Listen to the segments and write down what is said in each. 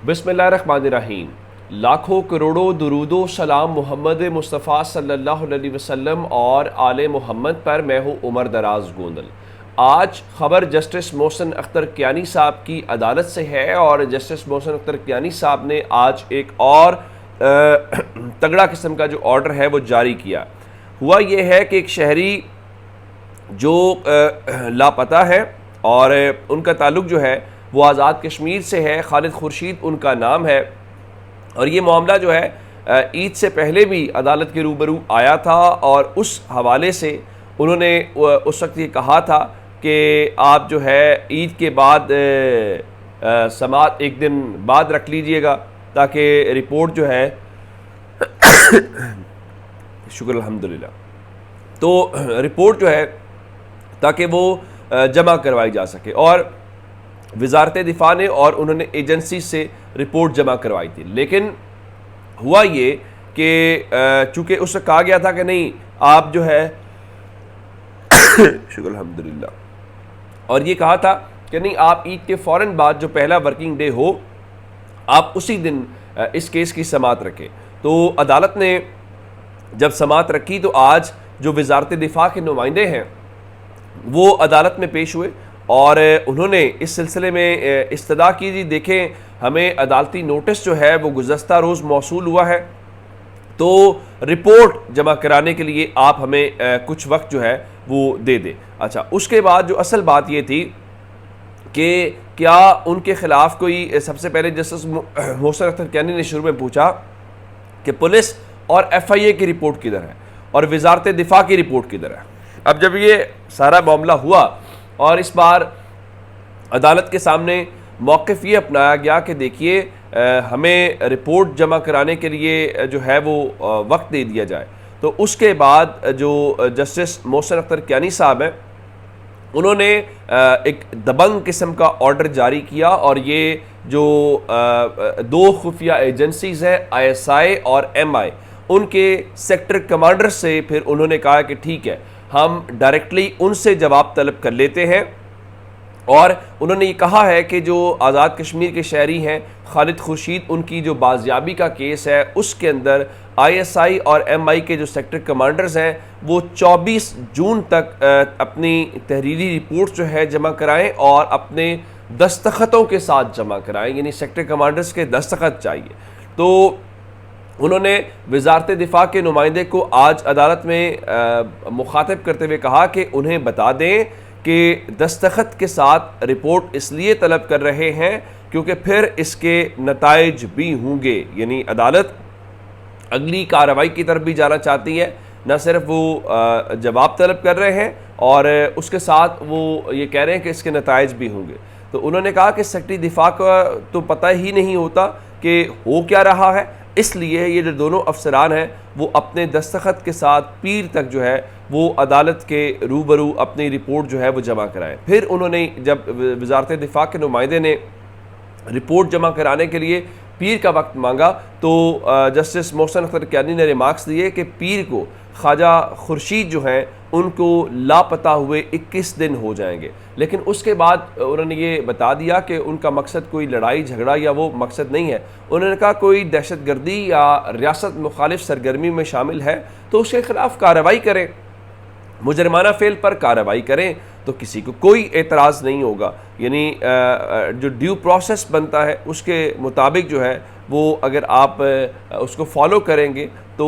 बिस्मिल्लाहिर्रहमानिर्रहीम। लाखों करोड़ों दुरूदो सलाम मोहम्मद मुस्तफ़ा सल्लल्लाहु अलैहि वसल्लम और आले मोहम्मद पर। मैं हूँ उमर दराज गोंदल। आज ख़बर जस्टिस मोहसिन अख्तर कियानी साहब की अदालत से है और जस्टिस मोहसिन अख्तर कियानी साहब ने आज एक और तगड़ा किस्म का जो ऑर्डर है वो जारी किया। हुआ ये है कि एक शहरी जो लापता है और उनका ताल्लुक़ जो है वो आज़ाद कश्मीर से है, खालिद खुर्शीद उनका नाम है। और ये मामला जो है ईद से पहले भी अदालत के रूबरू आया था और उस हवाले से उन्होंने उस वक्त ये कहा था कि आप जो है ईद के बाद समाअत एक दिन बाद रख लीजिएगा ताकि रिपोर्ट जो है शुक्र अल्हम्दुलिल्लाह, तो रिपोर्ट जो है ताकि वो जमा करवाई जा सके। और वज़ारत दिफा ने और उन्होंने एजेंसी से रिपोर्ट जमा करवाई थी। लेकिन हुआ ये कि चूँकि उससे कहा गया था कि नहीं आप जो है शुक्र अल्हम्दुलिल्लाह, और ये कहा था कि नहीं आप ईद के फ़ौरन बाद जो पहला वर्किंग डे हो आप उसी दिन इस केस की समाअत रखें। तो अदालत ने जब समाअत रखी तो आज जो वज़ारत दिफा के नुमाइंदे हैं वो अदालत में पेश हुए और उन्होंने इस सिलसिले में इस्तदा की जी देखें हमें अदालती नोटिस जो है वो गुज़श्ता रोज़ मौसूल हुआ है, तो रिपोर्ट जमा कराने के लिए आप हमें कुछ वक्त जो है वो दे दें। अच्छा, उसके बाद जो असल बात ये थी कि क्या उनके ख़िलाफ़ कोई, सबसे पहले जस्टिस मोहसिन अख्तर कियानी ने शुरू में पूछा कि पुलिस और FIA की रिपोर्ट किधर है और वज़ारत दिफा की रिपोर्ट किधर है। अब जब ये सारा मामला हुआ और इस बार अदालत के सामने मौक़िफ़ ये अपनाया गया कि देखिए हमें रिपोर्ट जमा कराने के लिए जो है वो वक्त दे दिया जाए, तो उसके बाद जो जस्टिस मोहसिन अख्तर कियानी साहब हैं उन्होंने एक दबंग किस्म का ऑर्डर जारी किया और ये जो दो खुफिया एजेंसीज़ हैं ISI और MI, उनके सेक्टर कमांडर से फिर उन्होंने कहा कि ठीक है हम डायरेक्टली उनसे जवाब तलब कर लेते हैं। और उन्होंने ये कहा है कि जो आज़ाद कश्मीर के शहरी हैं खालिद खुर्शीद, उनकी जो बाजियाबी का केस है उसके अंदर ISI और MI के जो सेक्टर कमांडर्स हैं वो 24 जून तक अपनी तहरीरी रिपोर्ट जो है जमा कराएं और अपने दस्तखतों के साथ जमा कराएं, यानी सेक्टर कमांडर्स के दस्तखत चाहिए। तो उन्होंने वज़ारत दिफा के नुमाइंदे को आज अदालत में मुखातिब करते हुए कहा कि उन्हें बता दें कि दस्तखत के साथ रिपोर्ट इसलिए तलब कर रहे हैं क्योंकि फिर इसके नताइज भी होंगे, यानी अदालत अगली कार्रवाई की तरफ भी जाना चाहती है, न सिर्फ वो जवाब तलब कर रहे हैं और उसके साथ वो ये कह रहे हैं कि इसके नताइज भी होंगे। तो उन्होंने कहा कि सेक्रेटरी दिफा का तो पता ही नहीं होता कि हो क्या रहा है, इसलिए ये जो दोनों अफसरान हैं वो अपने दस्तखत के साथ पीर तक जो है वो अदालत के रूबरू अपनी रिपोर्ट जो है वो जमा कराएं। फिर उन्होंने जब वज़ारत दिफा के नुमाइंदे ने रिपोर्ट जमा कराने के लिए पीर का वक्त मांगा तो जस्टिस मोहसिन अख्तर कियानी ने रिमार्क्स दिए कि पीर को ख्वाजा खुर्शीद जो हैं उनको लापता हुए 21 दिन हो जाएंगे। लेकिन उसके बाद उन्होंने ये बता दिया कि उनका मकसद कोई लड़ाई झगड़ा या वो मकसद नहीं है। उन्होंने कहा कोई दहशतगर्दी या रियासत मुखालिफ सरगर्मी में शामिल है तो उसके ख़िलाफ़ कार्रवाई करें, मुजरमाना फ़ेल पर कार्रवाई करें तो किसी को कोई एतराज़ नहीं होगा। यानी जो ड्यू प्रोसेस बनता है उसके मुताबिक जो है वो अगर आप उसको फॉलो करेंगे तो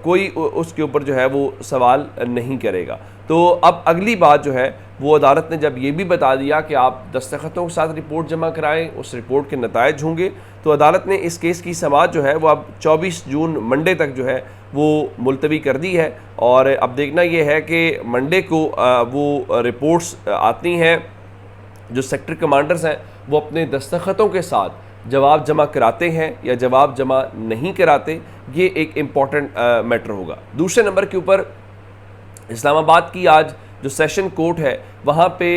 कोई उसके ऊपर जो है वो सवाल नहीं करेगा। तो अब अगली बात जो है वो अदालत ने जब ये भी बता दिया कि आप दस्तखतों के साथ रिपोर्ट जमा कराएं, उस रिपोर्ट के नताइज होंगे, तो अदालत ने इस केस की समाअत जो है वो अब 24 जून मंडे तक जो है वो मुलतवी कर दी है। और अब देखना ये है कि मंडे को वो रिपोर्ट्स आती हैं, जो सेक्टर कमांडर्स हैं वो अपने दस्तखतों के साथ जवाब जमा कराते हैं या जवाब जमा नहीं कराते, ये एक इम्पॉर्टेंट मैटर होगा। दूसरे नंबर के ऊपर इस्लामाबाद की आज जो सेशन कोर्ट है वहाँ पे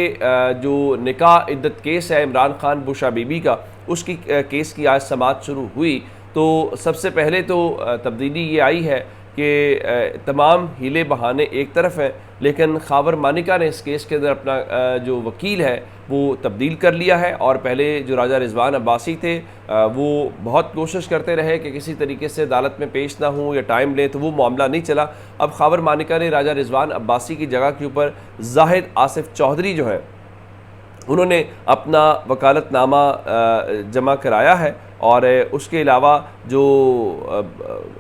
जो निकाह इद्दत केस है इमरान खान बुशा बीबी का, उसकी केस की आज समाअत शुरू हुई। तो सबसे पहले तो तब्दीली ये आई है कि तमाम हीले बहाने एक तरफ हैं, लेकिन खावर मानिका ने इस केस के अंदर अपना जो वकील है वो तब्दील कर लिया है। और पहले जो राजा रिजवान अब्बासी थे वो बहुत कोशिश करते रहे कि किसी तरीके से अदालत में पेश ना हो या टाइम ले, तो वो मामला नहीं चला। अब खावर मानिका ने राजा रिजवान अब्बासी की जगह के ऊपर जाहिद आसिफ चौधरी जो है उन्होंने अपना वकालतनामा जमा कराया है। और उसके अलावा जो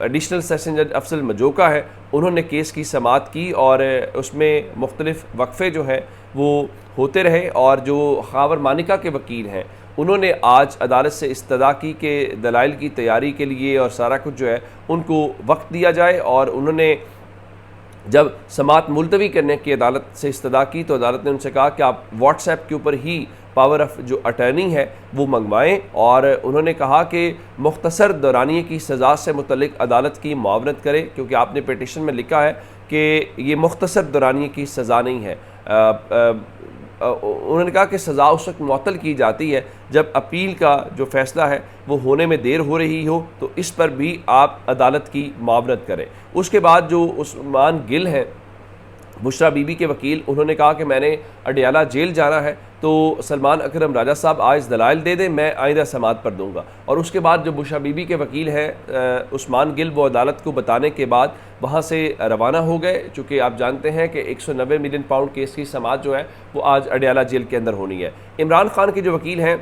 एडिशनल सेशन जज अफसल मजोका है उन्होंने केस की समाअत की और उसमें मुख्तलिफ वक्फे जो हैं वो होते रहे। और जो खावर मानिका के वकील हैं उन्होंने आज अदालत से इस्तदा की कि दलाइल की तैयारी के लिए और सारा कुछ जो है उनको वक्त दिया जाए। और उन्होंने जब समाअत मुलतवी करने की अदालत से इस्तदा की तो अदालत ने उनसे कहा कि आप व्हाट्सएप के ऊपर ही पावर ऑफ जो अटर्नी है वो मंगवाएं। और उन्होंने कहा कि मुख्तसर दौरानिए की सज़ा से मुतल्लिक अदालत की मुआवनत करें, क्योंकि आपने पिटिशन में लिखा है कि ये मुख्तसर दौरानिए की सज़ा नहीं है। उन्होंने कहा कि सज़ा उस वक्त मुअत्तल की जाती है जब अपील का जो फ़ैसला है वो होने में देर हो रही हो, तो इस पर भी आप अदालत की मुआवनत करें। उसके बाद जो उस्मान गिल हैं बुशरा बीबी के वकील, उन्होंने कहा कि मैंने अडियाला जेल जाना है तो सलमान अकरम राजा साहब आज दलाइल दे दें, मैं आइंदा समाअत पर दूंगा। और उसके बाद जो बुशरा बीबी के वकील हैं उस्मान गिल वो अदालत को बताने के बाद वहाँ से रवाना हो गए, चूँकि आप जानते हैं कि 190 मिलियन पाउंड केस की समाअत जो है वो आज अडियाला जेल के अंदर होनी है। इमरान खान के जो वकील हैं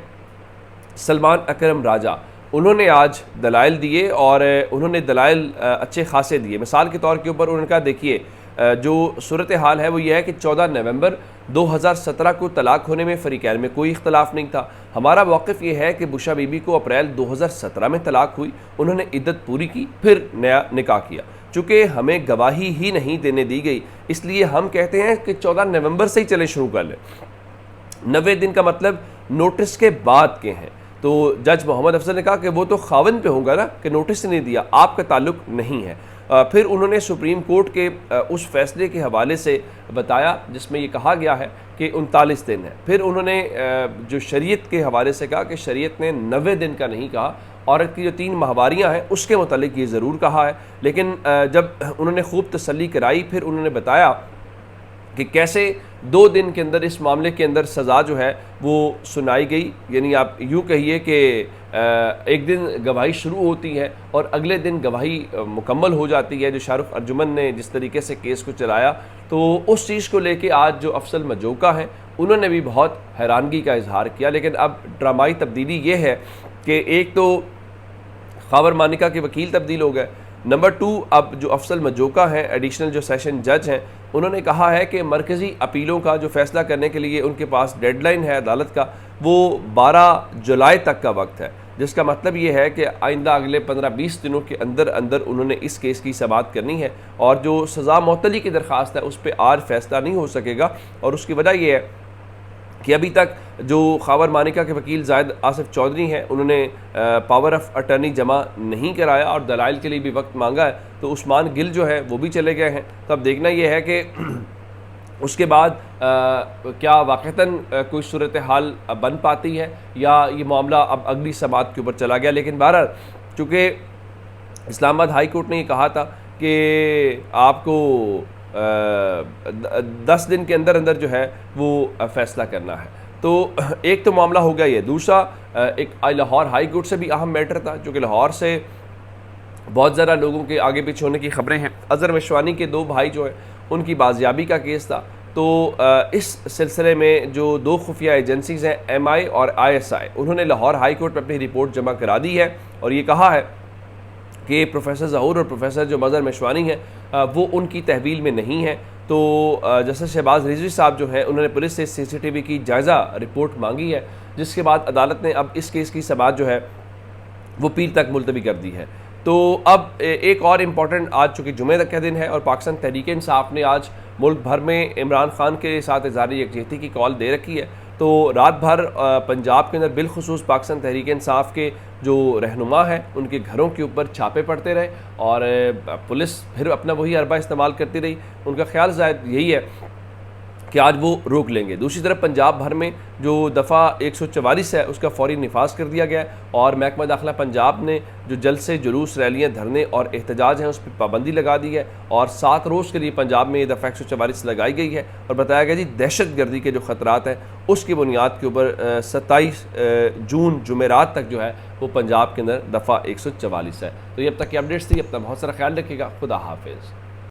सलमान अकरम राजा, उन्होंने आज दलाइल दिए और उन्होंने दलाइल अच्छे खासे दिए। मिसाल के तौर के ऊपर उन्होंने कहा देखिए जो सूरत हाल है वो ये है कि 14 नवंबर 2017 को तलाक होने में फ़रीक़ैन में कोई इख्तलाफ नहीं था। हमारा मौक़िफ़ ये है कि बुशरा बीबी को अप्रैल 2017 में तलाक हुई, उन्होंने इद्दत पूरी की, फिर नया निकाह किया। चूँकि हमें गवाही ही नहीं देने दी गई, इसलिए हम कहते हैं कि 14 नवंबर से ही चले शुरू कर लें। 90 दिन का मतलब नोटिस के बाद के हैं। तो जज मोहम्मद अफजल ने कहा कि वो तो खावन पे होगा ना कि नोटिस नहीं दिया, आपका ताल्लुक नहीं है। फिर उन्होंने सुप्रीम कोर्ट के उस फैसले के हवाले से बताया जिसमें ये कहा गया है कि 39 दिन है। फिर उन्होंने जो शरीयत के हवाले से कहा कि शरीयत ने 90 दिन का नहीं कहा, औरत की जो 3 माहवारियाँ हैं उसके मुतालिक ये ज़रूर कहा है। लेकिन जब उन्होंने खूब तसल्ली कराई फिर उन्होंने बताया कि कैसे 2 दिन के अंदर इस मामले के अंदर सज़ा जो है वो सुनाई गई। यानी आप यूँ कहिए कि एक दिन गवाही शुरू होती है और अगले दिन गवाही मुकम्मल हो जाती है। जो शाहरुख अर्जुमन ने जिस तरीके से केस को चलाया, तो उस चीज़ को लेके आज जो अफसल मजोका हैं उन्होंने भी बहुत हैरानगी का इजहार किया। लेकिन अब ड्रामाई तब्दीली ये है कि एक तो खावर मानिका के वकील तब्दील हो गए, नंबर 2 अब जो अफसल मजोका हैं एडिशनल जो सेशन जज हैं उन्होंने कहा है कि मरकज़ी अपीलों का जो फ़ैसला करने के लिए उनके पास डेडलाइन है अदालत का, वो 12 जुलाई तक का वक्त है, जिसका मतलब ये है कि आइंदा अगले 15-20 दिनों के अंदर अंदर उन्होंने इस केस की समाअत करनी है। और जो सज़ा मुअत्तली की दरख्वास्त है उस पर आज फ़ैसला नहीं हो सकेगा। और उसकी वजह यह है कि अभी तक जो खावर मानिका के वकील जाहिद आसिफ चौधरी हैं उन्होंने पावर ऑफ अटर्नी जमा नहीं कराया और दलाइल के लिए भी वक्त मांगा है। तो उस्मान गिल जो है वो भी चले गए हैं। तो अब देखना ये है कि उसके बाद क्या वाक़तन कोई सूरत हाल बन पाती है या ये मामला अब अगली समाअत के ऊपर चला गया। लेकिन बहरहाल चूँकि इस्लामाबाद हाई कोर्ट ने ये कहा था कि आपको 10 दिन के अंदर अंदर जो है वो फ़ैसला करना है। तो एक तो मामला हो गया ये। दूसरा एक लाहौर हाई कोर्ट से भी अहम मैटर था, जो कि लाहौर से बहुत ज़्यादा लोगों के आगे पीछे होने की ख़बरें हैं। अज़हर मिशवानी के 2 भाई जो है उनकी बाजियाबी का केस था। तो इस सिलसिले में जो 2 खुफिया एजेंसीज़ हैं MI और ISI, उन्होंने लाहौर हाई कोर्ट में अपनी रिपोर्ट जमा करा दी है और ये कहा है कि प्रोफेसर ज़हूर और प्रोफेसर जो अज़हर मिशवानी हैं वो उनकी तहवील में नहीं है। तो जस्टिस शहबाज रिजवी साहब जो हैं उन्होंने पुलिस से CCTV की जायज़ा रिपोर्ट मांगी है, जिसके बाद अदालत ने अब इस केस की समाअत जो है वो पीर तक मुलतवी कर दी है। तो अब एक और इम्पॉर्टेंट, आज चूँकि जुमे तक का दिन है और पाकिस्तान तहरीक इंसाफ ने आज मुल्क भर में इमरान खान के साथ इज़हार यकजहती की कॉल दे रखी है। तो रात भर पंजाब के अंदर बिलखुसूस पाकिस्तान तहरीक इंसाफ के जो रहनुमा हैं उनके घरों के ऊपर छापे पड़ते रहे और पुलिस फिर अपना वही अरबा इस्तेमाल करती रही। उनका ख्याल शायद यही है कि आज वो रोक लेंगे। दूसरी तरफ पंजाब भर में जो दफ़ा 144 है उसका फौरी निफाज कर दिया गया है और महकमा दाखिला पंजाब ने जो जल्द से जुलूस, रैलियाँ, धरने और एहतजाज हैं उस पर पाबंदी लगा दी है और 7 रोज़ के लिए पंजाब में ये दफ़ा 144 लगाई गई है और बताया गया जी दहशत गर्दी के जो ख़तरात हैं उसकी बुनियाद के ऊपर 27 जून जुमेरात तक जो है वो पंजाब के अंदर दफ़ा 144 है। तो ये अब तक की अपडेट्स थी। अपना बहुत सारा ख्याल रखिएगा। खुदा हाफिज़।